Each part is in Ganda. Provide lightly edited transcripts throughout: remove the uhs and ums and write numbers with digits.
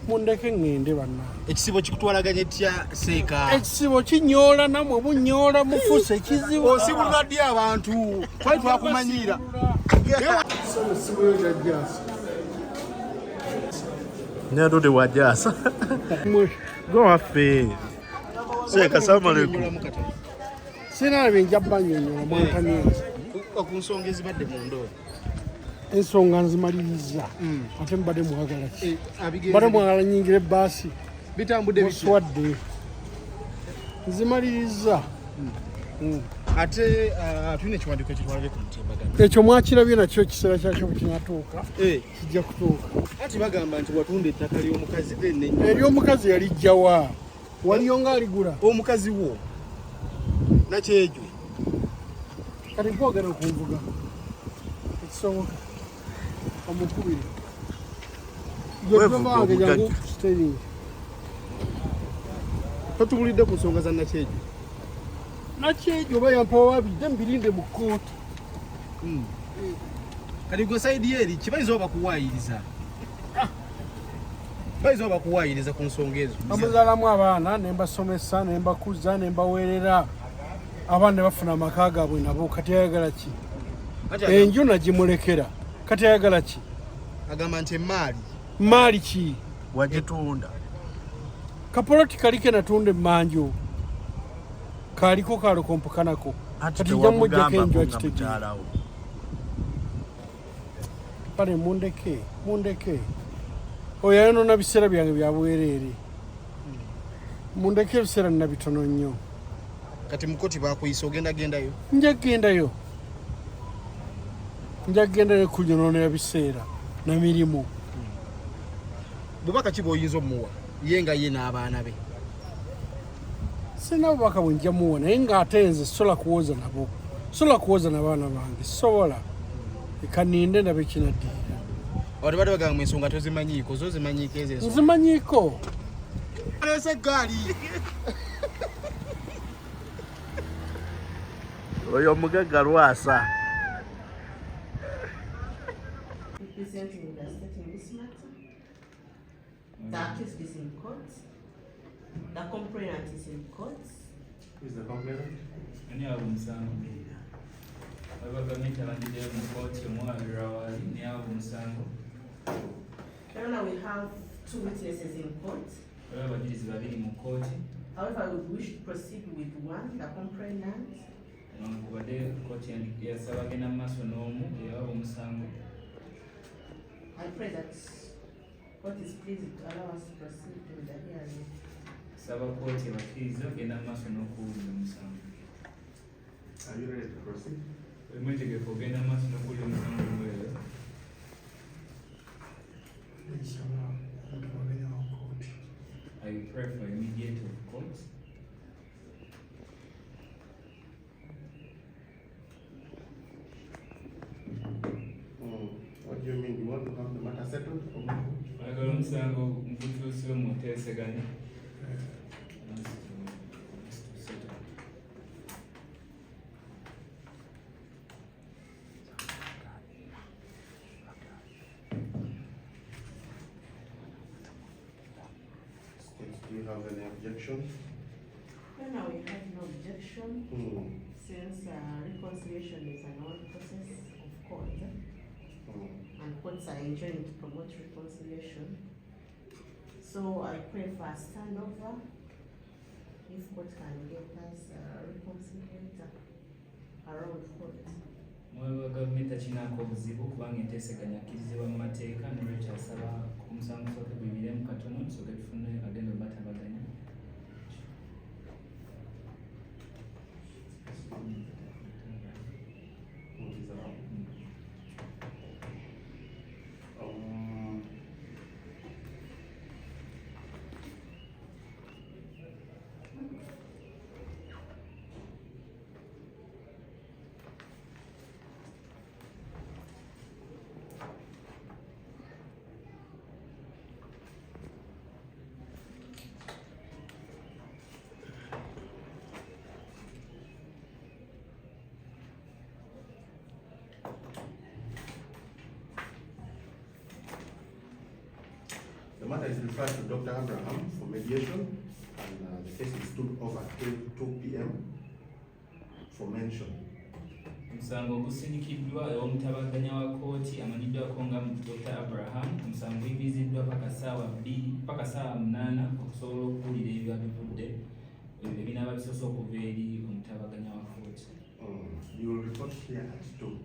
mundeke ngende banna. Ekisibo kikutwalaganye tya seeka. Ekisibo kinyoola namwe bunyoola mufuse ekizibu. Osibulwadde abantu twali twakumanyira. Nyado de wajasa. Go afe. Seeka assalamu alaikum. Sina binja banyonyola mwankaniza. Okunsonga ezibadde mu ndoodo. Ensonga nzimaliriza. Ate mbadde mwagala ki? Mbadde mwagala nyingire bbaasi. Bitambudde biswadde. Nzimaliriza. Ate tulina ekiwandiiko ekitwalabye ku mutimbagano. Ekyo mwakirabye nakyo kiseera kyakyo bwe kinatuuka. Kijja kutuuka. Ati bagamba nti watunda ettaka ly'omukazi ennyo. Ery'omukazi yalijjawa. Waliyo ng'aligula. Omukazi wo. Nakyejo. Kati nkwagala okunvuga. Ekisoboka. Omukubiri. Yebabange jangu steering. Totugulidde ku nsonga za nakyejo. Nakyejo bayampawa wabidde mbirinde mu kkooti. Kati gwe sayidi eri kibayinza oba kuwaayiriza. Bayinza oba kuwaayiriza ku nsonga ezo. Amuzaalamu abaana ne mbasomesa ne mbakuza ne mbaweerera. Abaana ne bafuna amaka gaabwe nabo kati ayagala ki? Enju nagimulekera. Kati ayagala ki? Agamba nti emaali. Maali ki? Wagitunda. Kapoloti kalike natunda emmanju. Kaliko kalokompokanako. Kati jamujjako enju akitegeera. Pale mundeke. Oyo ayonoona biseera byange bya bwereere. Mundeke ebiseera nina bitono nnyo. Kati mukoti bakuyisa ogenda gendayo? Nja gendayo kunyonoonera biseera na mirimu. Bubaka ki bw'oyinza omuwa ye nga ye n'abaana be? Sina bubaka bwe nja muwa naye ng'ate nze sola kuwoza nabo. Sola kuwoza n'abaana bange. Sobola. Ekaninde ndabe kinaddiira. Abantu badde bagamba mu ensonga tozimanyiiko. Zo zimanyiiko ezo ensonga? Nzimanyiiko. Alese eggaali. Oyo omugagga Lwasa. Representing the state in this matter. The accused is in court. The complainant is in court. Who is the complainant? Ani abumusango. Abagamita bandije mu court omwabira wali ni abumusango. Now we have two witnesses in court. Abajulizi babiri mu court. However, we wish to proceed with one, the complainant. Kubadde court yasaba genda maaso n'omu ey'abumusango. I pray that court is pleased to allow us to proceed with the hearing. Saba court ebakkiriza genda maaso n'okuwulira omusango. Are you ready to proceed? Mwetegefu ogenda maaso n'okuwulira omusango omweyo. I pray for immediate of court. What do you mean? You want to have the matter settled? Ayagala omusango mukutuuse muteeseganye. Do you have any objection? Now we have no objection since reconciliation is an old process of court. And courts are enjoined to promote reconciliation. So I pray for a standover if court can get us a reconciliator around court. Mweba gavumenti akinaako obuzibu kubanga enteeseganya akkirizibwa mu mateeka n'olwekyo asaba omusango tusooke guyimiriremu katono tusooke tufune agenda obatabaganya. matter is referred to Dr. Abraham for mediation, and the case is stood over till 2 p.m. for mention. Omusango gusindikiddwa omutabaganya wa kkooti amanyiddwako nga Dr. Abraham. Omusango guyigiziddwa paka ssaawa 8 okusobola okuwulira ebyo bivudde ebinaaba bisoose okuva eri omutabaganya wa kkooti. You will report here at 2.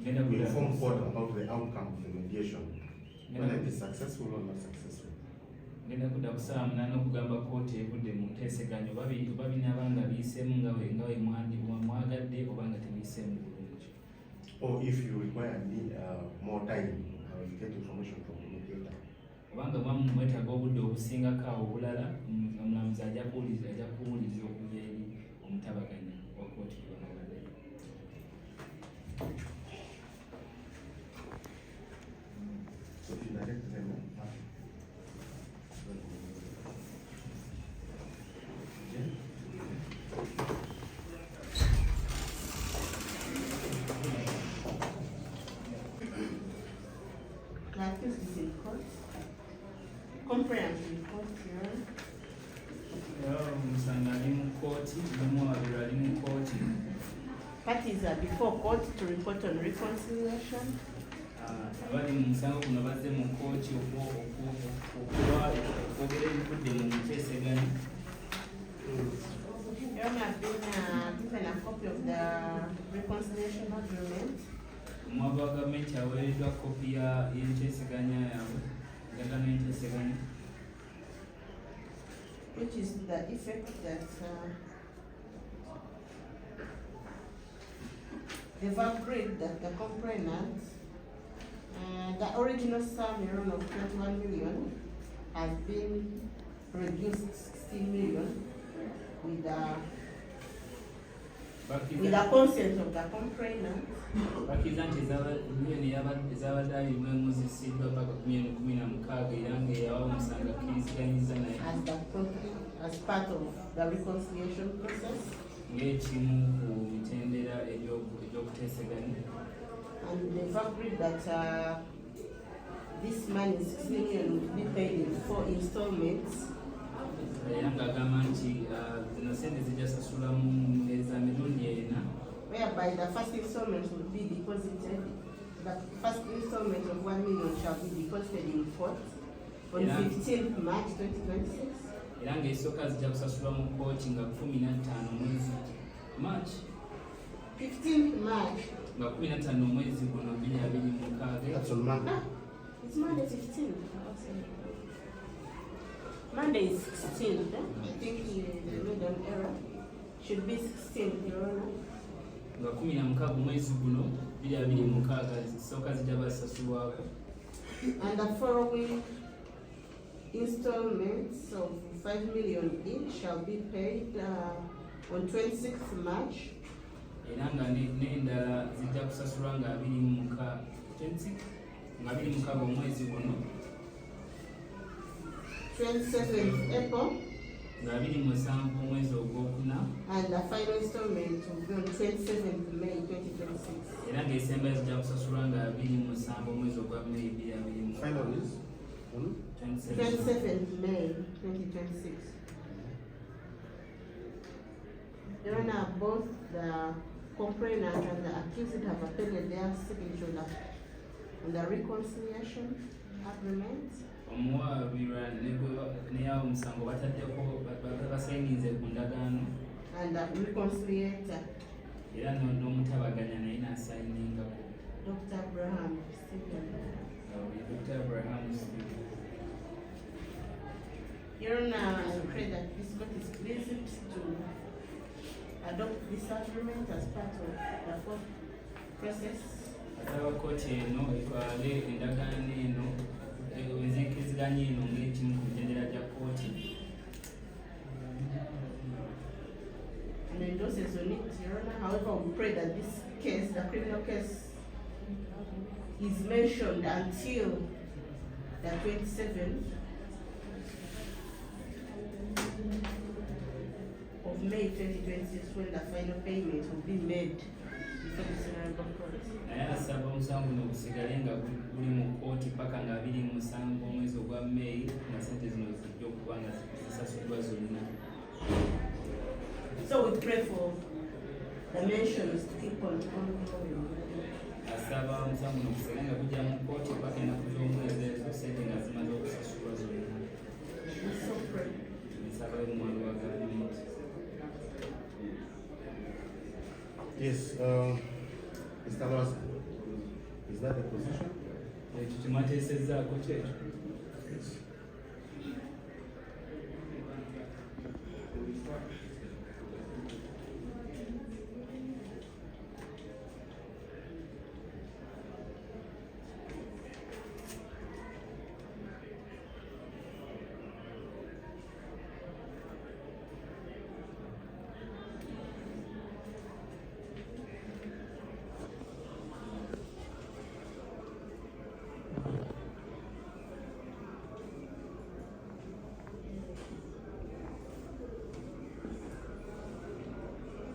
We inform court about the outcome of the mediation, whether it is successful or not successful. Ngenda kudda ku ssaawa 8 okugamba kkooti evudde mu nteeseganyo oba binaaba nga biyiseemu nga we mwagadde oba nga tebiyiseemu bulungi. Or if you require more time, I will get information from the mediator. Obanga mwetaaga obudde obusingako awo obulala, omulamuzi ajja kuwuliza okuva eri omutabaganya wa kkooti gwebagadde. So if you direct them, The accused is in court. Comprehensive court here. Omusango ali mu kkooti, n'omuwabirwa ali mu kkooti. Parties are before court to report on reconciliation. Abali mu musango guno bazze mu kkooti okwogera ebivudde mu nteeseganya. Your Honor, I've been given a copy of the reconciliation agreement. Omwavu wa gavumenti aweereddwa kopi y'enteeseganya yaabwe, endagaano y'enteeseganya. Which is the effect that they've agreed that the complainant, the original sum of 21 million has been reduced 16 million with the consent of the complainant. Bakkiriza nti miliyoni ezabadde abirimu zisiddwa paka 2016 era ng'eyawa omusango akkiriziganyiza naye as part of the reconciliation process. Ng'ekimu ku mitendera egy'okuteeseganya. And they've agreed that this money, 6 million, will be paid in 4 installments. Era ng'agamba nti zino sente zijja sasulamu za mirundi 4. Whereby the first installment will be deposited. The first installment of 1 million shall be deposited in court on 15th March 2026. Era ng'esooka zijja kusasulwa mu kkooti nga 15 mwezi March. 15th March. Nga 15 mwezi guno 2026. That's on Monday. It's Monday 15th. Monday is 16th. I think they made an error. Should be 16th, Your Honor. Nga 16 mwezi guno 2026 zisooka zijja basasulwako. And the following installments of 5 million each shall be paid on 26th March. Era nga n'endala zijja kusasulwa nga 26 omwezi guno. 27th April. Nga 27 omwezi ogwokuna. And the final installment will be on 27th May 2026. Era ng'esembayo zijja kusasulwa nga 27 omwezi ogwa May 2026. Final is 27th May 2026. Your Honor, both the complainant and the accused have appended their signature on the reconciliation agreement. Omuwabirwa n'eyawa omusango bataddeko basayinize ku ndagaano. And the reconciliator. Era n'omutabaganya naye n'asayiningako. Dr. Abraham Stephen. Dr. Abraham Stephen. Your Honor, I pray that this court is pleased to adopt this agreement as part of the court process. Asaba kkooti eno etwale endagaano eno ezikkiriziganya eno ng'ekimu ku mitendera gya kkooti. And endorses on it, Your Honor. However, we pray that this case, the criminal case, is mentioned until the 27th of May 2026 when the final payment will be made before the scenario of court. naye asaba omusango guno gusigale nga guli mu kooti paka nga 27 omwezi ogwa May nga sente zino zijja okuba nga zisasuddwa zonna. So we pray for the mentions to keep on ongoing. Asaba omusango guno gusigale nga gujja mu kooti paka ennaku z'omwezi ezo sente nga zimaze okusasulwa zonna. We so pray. Nsaba omwalo wa gavumenti. Yes, Mr. Lawson, is that the position? Ekyo kimwateesezzaako kyekyo. Yes.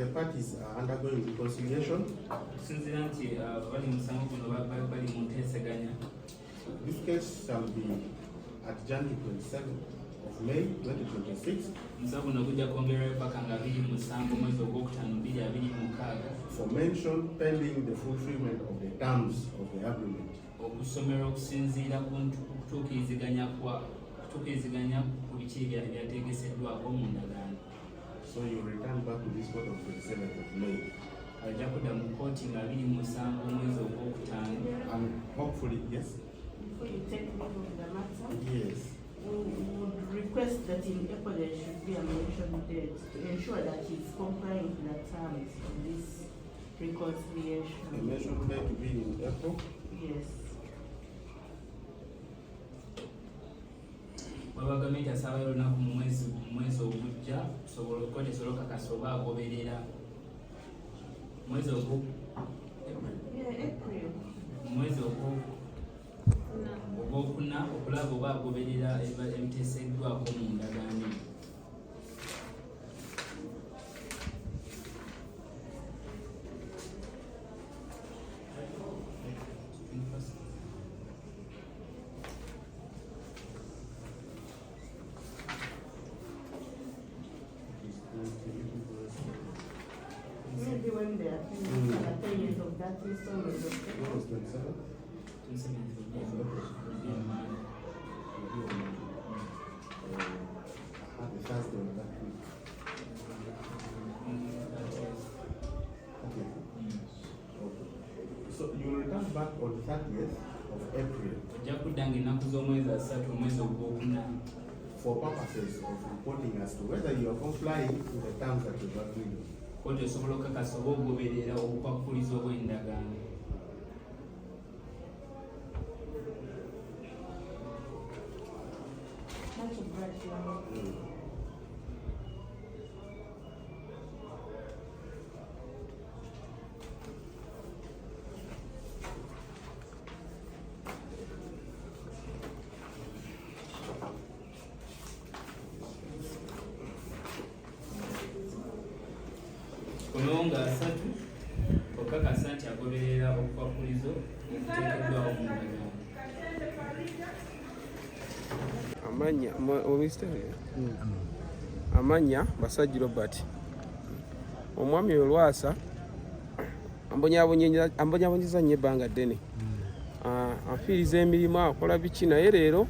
The parties are undergoing reconciliation. Okusinziira nti bali mu musango guno bali mu nteeseganya. This case shall be adjourned to 27th of May 2026 Omusango guno gujja kwongerwayo paka nga 27 omwezi ogwokutaano 2026 for mention pending the fulfillment of the terms of the agreement. okusomera okusinziira ku kutuukiriziganya ku biki ebyategeseddwako mu ndagaano. So you return back to this court on 27th of May. Ajja kudda mu kooti nga 27 omwezi ogwokutaano. And hopefully, yes? Before you take note of the matter, Yes. we would request that in April there should be a mention date to ensure that he's complying with the terms of this reconciliation. The mention date to be in April. Yes. Gavumenti asaba olunaku mu mwezi ogujja sobola kooti esobola okakasa oba agoberera mwezi ogwokuna okulaba oba agoberera ebiteeseddwako mu ndagaano. Maybe when they are finished the payment of that installment of What was 27th? The Thursday of that week. Okay. So you will return back on 30th of April Ojja kudda ng'ennaku z'omwezi 3 omwezi ogwokuna for purposes of reporting as to whether you are complying with the terms that you've agreed on. kooti esobola okukakasa oba ogoberera obukwakkulizo bw'endagaano. much obliged. Kono nga 3 okakasa nti agoberera obukwakkulizo obuteekeddwawo mu ndagaano. Amanya amanya Basajja Robert omwami olwasa ambonyabonyeza nnyo ebbanga ddene anfiiriza emirimu akola biki naye leero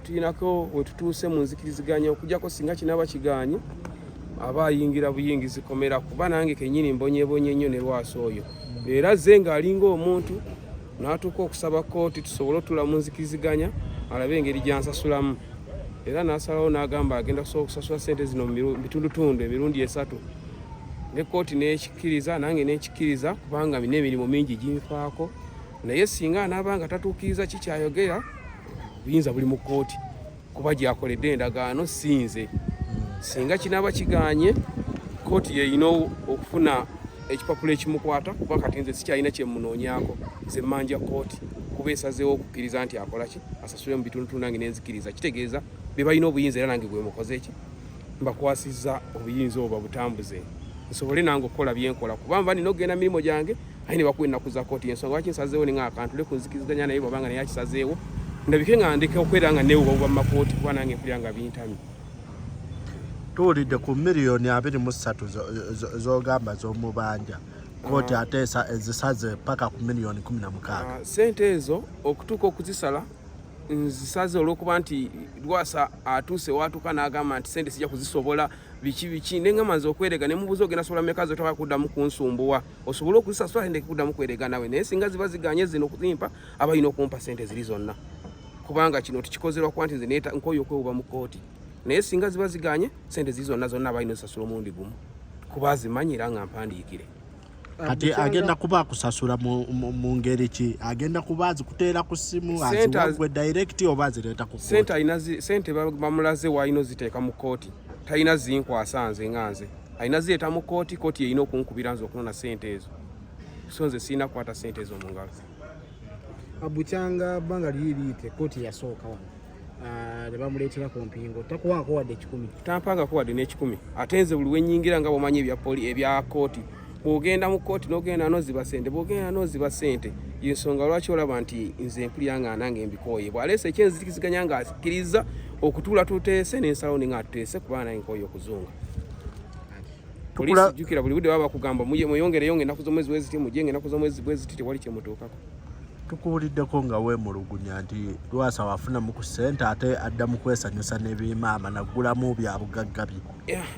tulinako we tutuuse mu nzikiriziganya okujjako singa kinaaba kiganye aba ayingira buyingizi komera kuba nange kennyini mbonyebonye nnyo ne lwasa oyo era zze ng'alinga omuntu n'atuuka okusaba kooti tusobole otula mu nzikiriziganya alabe engeri gyansasulamu era n'asalawo n'agamba agenda kusobola okusasula ssente zino mu bitundutundu emirundi 3 ne kooti n'ekikkiriza nange n'ekikkiriza kubanga nina emirimu mingi ginfaako naye singa anaaba nga tatuukiriza kikyayogera buyinza buli mu kooti kuba gyakoledde endagaano sinze singa kinaaba kiganye kooti yeyina okufuna ekipapula ekimukwata kuba kati nze sikyalina kyemunoonyaako nze mmanja kooti kuba esazeewo okukkiriza nti akola ki asasule mu bitundutundu nange nenzikiriza kitegeeza be balina obuyinza era nange bwe mukoze ki mbakwasizza obuyinza obwo babutambuze nsobole nange okukola byenkola kuba mba nina okugenda mirimo gyange aye ne bakuwa ennaku za kooti ensonga lwaki nsazeewo ne nga akantule ku nzikiriziganya naye bwabanga naye akisazeewo ndabike nga ndeka okwera nga neewubabuba mu makooti kuba nange mpulira nga bintamye. Tuwulidde ku miliyoni 23 z'ogamba z'omubanja kooti ateesa ezisaze paka ku miliyoni 16. Sente ezo okutuuka okuzisala nzisaze olw'okuba nti Lwasa atuuse watuuka n'agamba nti sente sijja kuzisobola biki ne ngama nze okwerega ne mubuuza ogenda sobola mmeka zotaba kuddamu kunsumbuwa osobole okuzisasula ndeke kuddamu kwerega nawe naye singa ziba ziganye zino okuzimpa aba alina okumpa sente ziri zonna kubanga kino tukikozerwa kuba nti nze neeta nkoyo okwewuba mu kooti naye singa ziba ziganye sente ziri zonna aba alina osasula omulundi gumu kuba azimanyira nga mpandiikire. Kati agenda kuba kusasula mu ngeri ki? Agenda kuba azikuteera ku ssimu aziwagwe direct oba azireeta ku kooti? Sente bamulaze waalina oziteeka mu kooti talina zinkwasa nze nga nze alina zireeta mu kooti kooti erina okunkubira nze okunona sente ezo so nze sirina kukwata sente ezo mu ngalo. Abukyanga bbanga liyite kooti yasooka wano ne bamuleetera ku mpingo takuwaako wadde 10. Tampangako wadde n'10 ate nze buli wennyingira nga bw'omanyi ebya kooti bw'ogenda mu kooti n'ogenda noziba sente bw'ogenda noziba sente yensonga lwaki olaba nti nze mpulira nga nange mbikooye bw'aleese ekyenzirikiziganya nga akkiriza okutuula tuteese n'ensalawo ne nga tuteese kubanga nange nkooye okuzunga. Poliisi jjukira buli budde baba bakugamba mweyongereyo ng'ennaku z'omwezi bwe ziti mujje ng'ennaku z'omwezi bwe ziti tewali kyemutuukako. Tukuwuliddeko nga weemulugunya nti Lwasa wafunamu ku ssente ate adda mu kwesanyusa n'ebimaama naggulamu bya bugagga bye.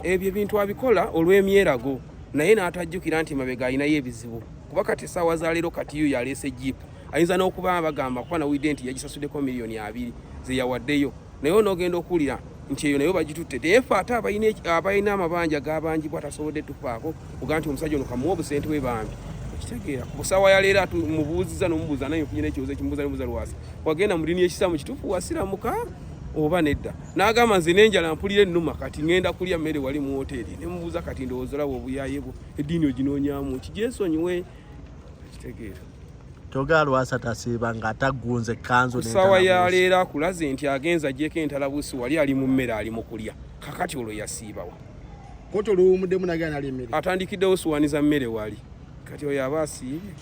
Ebyo ebintu abikola olw'emyerago naye n'atajjukira nti mabega alinayo ebizibu kuba kati essaawa za leero kati yo yaleese jiipu ayinza n'okuba bagamba kuba nawulidde nti yagisasuddeko miliyoni 2 ze yawaddeyo naye onoogenda okuwulira nti eyo nayo bagitutte teefe ate abalina amabanja g'abanjibwa tasobodde tufaako kuga nti omusajja ono kamuwa obusente bwe bambi okitegeera ku ssaawa ya leero mubuuziza n'omubuuza naye nfunye n'ekibuuzo ekimubuuza nemubuuza Lwasa wagenda mu ddiini y'ekisaamu kituufu wasiramuka oba nedda n'agamba nze n'enjala mpulira ennuma kati ngenda kulya mmere wali mu woteeri ne mubuuza kati ndowooza olaba obuyaye bwo eddiini oginoonyaamu ki gyesonyiwe kitegeera. Toga Lwasa tasiiba ng'ataggunze kanzu ku ssaawa ya leero akulaze nti agenza ajjeko entalabuusi wali ali mu mmere ali mu kulya kakati olwo yasiibawa kooti oluwumuddemu nagenda ali emmere atandikiddewo suwaniza mmere wali kati oyo aba asiibye.